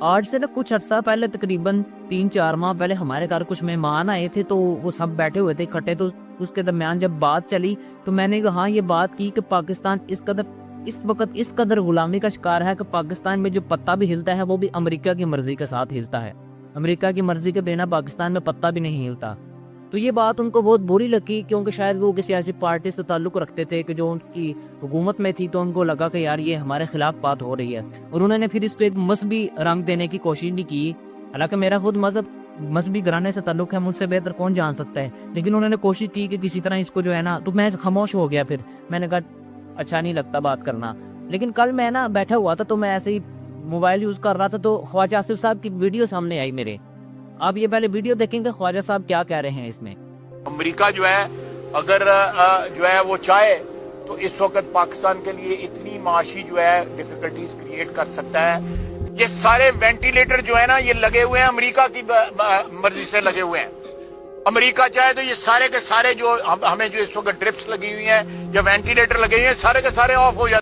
آج سے نا کچھ عرصہ پہلے تقریباً 3-4 ماہ پہلے ہمارے گھر کچھ مہمان آئے تھے، تو وہ سب بیٹھے ہوئے تھے اکٹھے، تو اس کے درمیان جب بات چلی تو میں نے ہاں یہ بات کی کہ پاکستان اس وقت اس قدر غلامی کا شکار ہے کہ پاکستان میں جو پتا بھی ہلتا ہے وہ بھی امریکہ کی مرضی کے ساتھ ہلتا ہے، امریکہ کی مرضی کے بنا پاکستان میں پتا بھی نہیں ہلتا۔ تو یہ بات ان کو بہت بری لگی، کیونکہ شاید وہ کسی ایسی پارٹی سے تعلق رکھتے تھے کہ جو ان کی حکومت میں تھی، تو ان کو لگا کہ یار یہ ہمارے خلاف بات ہو رہی ہے، اور انہوں نے پھر اس کو ایک مذہبی رنگ دینے کی کوشش نہیں کی۔ حالانکہ میرا خود مذہبی گھرانے سے تعلق ہے، مجھ سے بہتر کون جان سکتا ہے، لیکن انہوں نے کوشش کی کہ کسی طرح اس کو جو ہے نا، تو میں خاموش ہو گیا۔ پھر میں نے کہا اچھا نہیں لگتا بات کرنا۔ لیکن کل میں نا بیٹھا ہوا تھا، تو میں ایسے ہی موبائل یوز کر رہا تھا، تو خواجہ آصف صاحب کی ویڈیو سامنے آئی میرے۔ آپ یہ پہلے ویڈیو دیکھیں کہ خواجہ صاحب کیا کہہ رہے ہیں اس میں۔ امریکہ جو ہے اگر جو ہے وہ چاہے تو اس وقت پاکستان کے لیے اتنی معاشی جو ہے ڈیفیکلٹیز کریٹ کر سکتا ہے۔ یہ سارے وینٹیلیٹر جو ہے نا یہ لگے ہوئے ہیں امریکہ کی مرضی سے لگے ہوئے ہیں۔ امریکہ چاہے تو یہ سارے کے سارے جو ہمیں جو اس وقت ڈرپس لگی ہوئی ہیں یا وینٹیلیٹر لگے ہوئے ہیں سارے کے سارے آف ہو جاتے ہیں۔